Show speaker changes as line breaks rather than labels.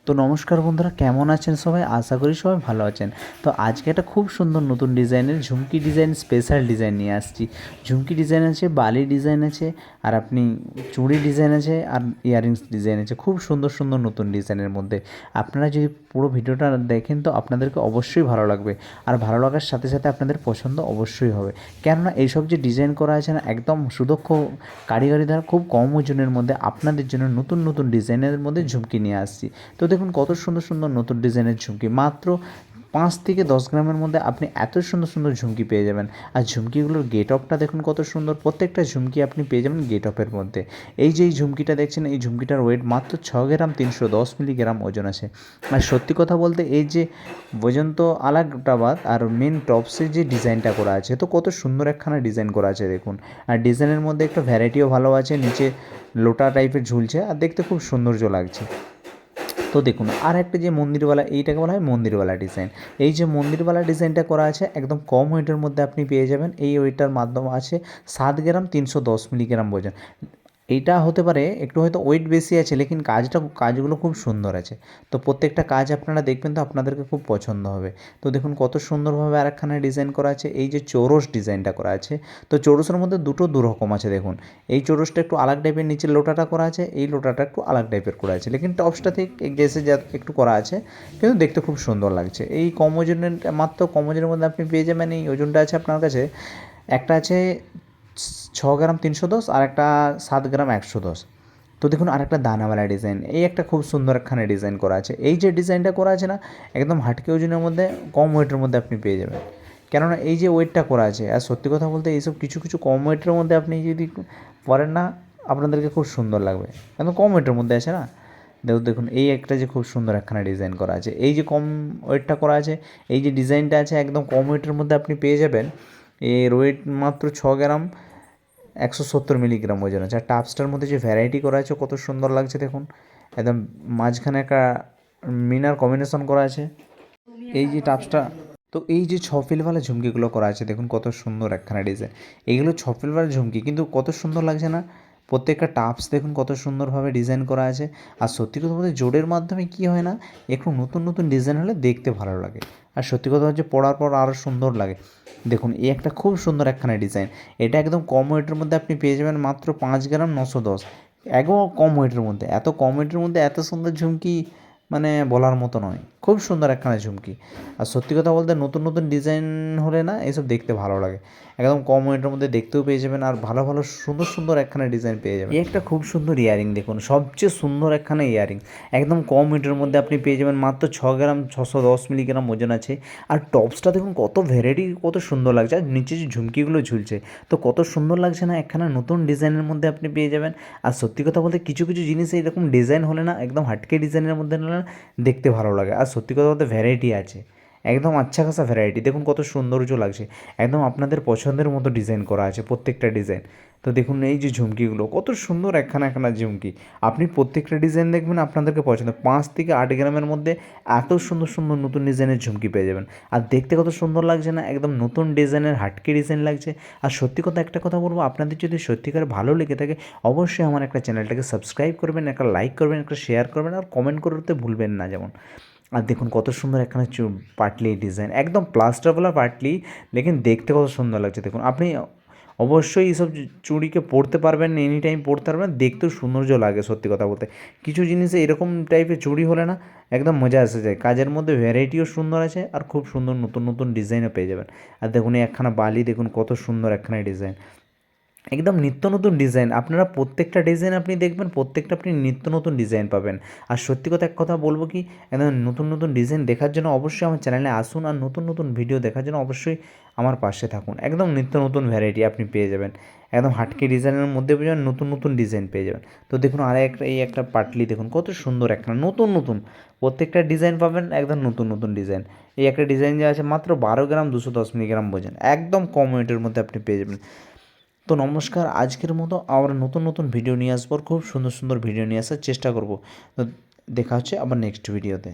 তো নমস্কার বন্ধুরা, কেমন আছেন সবাই? আশা করি সবাই ভালো আছেন। তো আজকে একটা খুব সুন্দর নতুন ডিজাইনের ঝুমকি ডিজাইন, স্পেশাল ডিজাইন নিয়ে আসছি। ঝুমকি ডিজাইন আছে, বালি ডিজাইন আছে, আর আপনি চুড়ি ডিজাইন আছে, আর ইয়াররিংস ডিজাইন আছে। খুব সুন্দর সুন্দর নতুন ডিজাইনের মধ্যে আপনারা যদি পুরো ভিডিওটা দেখেন তো আপনাদেরকে অবশ্যই ভালো লাগবে। আর ভালো লাগার সাথে সাথে আপনাদের পছন্দ অবশ্যই হবে, কেননা এইসব যে ডিজাইন করা আছে না, একদম সুদক্ষ কারিগরি দ্বারা খুব কম ওজনের মধ্যে আপনাদের জন্য নতুন নতুন ডিজাইনের মধ্যে ঝুমকি নিয়ে আসছি। তো দেখুন কত সুন্দর সুন্দর নতুন ডিজাইনের ঝুমকি, মাত্র 5 থেকে 10 গ্রামের মধ্যে আপনি এত সুন্দর সুন্দর ঝুমকি পেয়ে যাবেন। আর ঝুমকিগুলোর গেট আপটা দেখুন কত সুন্দর, প্রত্যেকটা ঝুমকি আপনি পেয়ে যাবেন গেট আপের মধ্যে। এই যে এই ঝুমকিটা দেখছেন, এই ঝুমকিটার ওয়েট মাত্র 6 গ্রাম 310 মিলিগ্রাম ওজন আছে। আর সত্যি কথা বলতে এই যে ওজন তো আলাদা বাদ, আর মেন টপসের যে ডিজাইনটা করা আছে তো কত সুন্দর একখানা ডিজাইন করা আছে দেখুন। আর ডিজাইনের মধ্যে একটা ভ্যারাইটিও ভালো আছে, নিচে লোটা টাইপের ঝুলছে আর দেখতে খুব সৌন্দর্য লাগছে। তো দেখুন আর একটা যে মন্দিরওয়ালা, এইটাকে বলা হয় মন্দিরওয়ালা ডিজাইন। এই যে মন্দিরওয়ালা ডিজাইনটা করা আছে একদম কম ওয়েটের মধ্যে আপনি পেয়ে যাবেন। এই ওয়েটটার মাধ্যমে আছে 7 গ্রাম 310 মিলিগ্রাম ওজন। এইটা হতে পারে একটু হয়তো ওয়েট বেশি আছে, লেকিন কাজগুলো খুব সুন্দর আছে। তো প্রত্যেকটা কাজ আপনারা দেখবেন তো আপনাদেরকে খুব পছন্দ হবে। তো দেখুন কত সুন্দরভাবে আরেকখানা ডিজাইন করা আছে, এই যে চৌরস ডিজাইনটা করা আছে। তো চৌরসের মধ্যে দু রকম আছে দেখুন। এই চৌরসটা একটু আলাদা টাইপের, নিচের লোটাটা করা আছে, এই লোটাটা একটু আলাদা টাইপের করা আছে, লেকিন টপসটা ঠিক জেসে যা একটু করা আছে, কিন্তু দেখতে খুব সুন্দর লাগছে। এই কম ওজনের, মাত্র কম ওজনের মধ্যে আপনি পেয়ে যাবেন। এই ওজনটা আছে আপনার কাছে, একটা আছে 6 গ্রাম 310 আর একটা 7 গ্রাম 110। তো দেখুন আরেকটা দানাওয়ালা ডিজাইন, এই একটা খুব সুন্দর একখানে ডিজাইন করা আছে। এই যে ডিজাইনটা করা আছে না, একদম হাটকে ওজনের মধ্যে কম ওয়েটের মধ্যে আপনি পেয়ে যাবেন, কেননা এই যে ওয়েটটা করা আছে। আর সত্যি কথা বলতে এইসব কিছু কিছু কম ওয়েটের মধ্যে আপনি যদি পরেন না, আপনাদেরকে খুব সুন্দর লাগবে, একদম কম ওয়েটের মধ্যে আছে না। দেখুন এই একটা যে খুব সুন্দর একখানা ডিজাইন করা আছে, এই যে কম ওয়েটটা করা আছে, এই যে ডিজাইনটা আছে একদম কম ওয়েটের মধ্যে আপনি পেয়ে যাবেন। এর ওয়েট মাত্র 6 গ্রাম 170 মিলিগ্রাম ওজন আছে। আর টাপসটার মধ্যে যে ভ্যারাইটি করা আছে কত সুন্দর লাগছে দেখুন, একদম মাঝখানে একটা মিনার কম্বিনেশন করা আছে এই যে টাপসটা। তো এই যে ছফিলওয়ালা ঝুমকিগুলো করা আছে দেখুন কত সুন্দর একখানা ডিজাইন। এইগুলো ছফিলওয়ালা ঝুমকি, কিন্তু কত সুন্দর লাগছে না? প্রত্যেকটা টাপস দেখুন কত সুন্দরভাবে ডিজাইন করা আছে। আর সত্যি কথা বলতে জোড়ের মাধ্যমে কী হয় না, একটু নতুন নতুন ডিজাইন হলে দেখতে ভালো লাগে। আর সত্যি কথা হচ্ছে পরার পর আরও সুন্দর লাগে। দেখুন এই একটা খুব সুন্দর একখানা ডিজাইন, এটা একদম কম ওয়েটের মধ্যে আপনি পেয়ে যাবেন মাত্র 5 গ্রাম 910। একদম কম ওয়েটের মধ্যে, এত কম ওয়েটের মধ্যে এত সুন্দর ঝুমকি মানে বলার মতো নয়, খুব সুন্দর একখানা ঝুমকি। আর সত্যি কথা বলতে নতুন নতুন ডিজাইন হলে না এইসব দেখতে ভালো লাগে। একদম কম ওয়েটের মধ্যে দেখতেও পেয়ে যাবেন, আর ভালো ভালো সুন্দর সুন্দর একখানা ডিজাইন পেয়ে যাবেন। এই একটা খুব সুন্দর ইয়ারিং দেখুন, সবচেয়ে সুন্দর একখানা ইয়ারিং, একদম কম ওয়েটের মধ্যে আপনি পেয়ে যাবেন মাত্র 6 গ্রাম 610 মিলিগ্রাম ওজন আছে। আর টপসটা দেখুন কত ভ্যারাইটি, কত সুন্দর লাগছে। আর নিচে যে ঝুমকিগুলো ঝুলছে তো কত সুন্দর লাগছে না, একখানা নতুন ডিজাইনের মধ্যে আপনি পেয়ে যাবেন। আর সত্যি কথা বলতে কিছু কিছু জিনিস এরকম ডিজাইন হলে না, একদম হাটকে ডিজাইনের মধ্যে হলে না দেখতে ভালো লাগে। আর সত্যি কথা বলতে ভ্যারাইটি আছে, একদম আচ্ছা খাসা ভ্যারাইটি। দেখুন কত সৌন্দর্য লাগছে, একদম আপনাদের পছন্দের মতো ডিজাইন করা আছে প্রত্যেকটা ডিজাইন। তো দেখুন এই যে ঝুমকিগুলো কত সুন্দর একখানা একখানা ঝুমকি, আপনি প্রত্যেকটা ডিজাইন দেখবেন আপনাদেরকে পছন্দ। 5 থেকে 8 গ্রামের মধ্যে এত সুন্দর সুন্দর নতুন ডিজাইনের ঝুমকি পেয়ে যাবেন। আর দেখতে কত সুন্দর লাগছে না, একদম নতুন ডিজাইনের হাটকি ডিজাইন লাগছে। আর সত্যি কথা একটা কথা বলবো, আপনাদের যদি সত্যিকার ভালো লেগে থাকে অবশ্যই আমার একটা চ্যানেলটাকে সাবস্ক্রাইব করবেন, একটা লাইক করবেন, একটা শেয়ার করবেন, আর কমেন্ট করতে ভুলবেন না যেমন। আর দেখুন কত সুন্দর একখানা পাটলি ডিজাইন, একদম প্লাস্টারওয়ালা পাটলি, লেকিন দেখতে কত সুন্দর লাগছে দেখুন। আপনি অবশ্যই এইসব চুড়িকে পরতে পারবেন, এনি টাইম পরতে পারবেন, দেখতেও সৌন্দর্য লাগে। সত্যি কথা বলতে কিছু জিনিসে এরকম টাইপের চুড়ি হলে না একদম মজা এসে যায়। কাজের মধ্যে ভ্যারাইটিও সুন্দর আছে, আর খুব সুন্দর নতুন নতুন ডিজাইনও পেয়ে যাবেন। আর দেখুন এই একখানা বালি দেখুন কত সুন্দর একখানা ডিজাইন, একদম নিত্য নতুন ডিজাইন। আপনারা প্রত্যেকটা ডিজাইন আপনি দেখবেন, প্রত্যেকটা আপনি নিত্য নতুন ডিজাইন পাবেন। আর সত্যি কথা এক কথা বলবো কি, একদম নতুন নতুন ডিজাইন দেখার জন্য অবশ্যই আমার চ্যানেলে আসুন, আর নতুন নতুন ভিডিও দেখার জন্য অবশ্যই আমার পাশে থাকুন। একদম নিত্য নতুন ভ্যারাইটি আপনি পেয়ে যাবেন, একদম হাটকে ডিজাইনের মধ্যে পেয়ে যাবেন, নতুন নতুন ডিজাইন পেয়ে যাবেন। তো দেখুন আর একটা, এই একটা পাটলি দেখুন কত সুন্দর একটা নতুন নতুন প্রত্যেকটা ডিজাইন পাবেন, একদম নতুন নতুন ডিজাইন। এই একটা ডিজাইন যে আছে মাত্র 12 গ্রাম 210 মিলিগ্রাম ওজন, একদম কম ওয়েটের মধ্যে আপনি পেয়ে যাবেন। তো নমস্কার, আজকের মতো আবার নতুন নতুন ভিডিও নিয়ে আসবো, খুব সুন্দর সুন্দর ভিডিও নিয়ে আসার চেষ্টা করব। তো দেখা হচ্ছে আবার নেক্সট ভিডিওতে।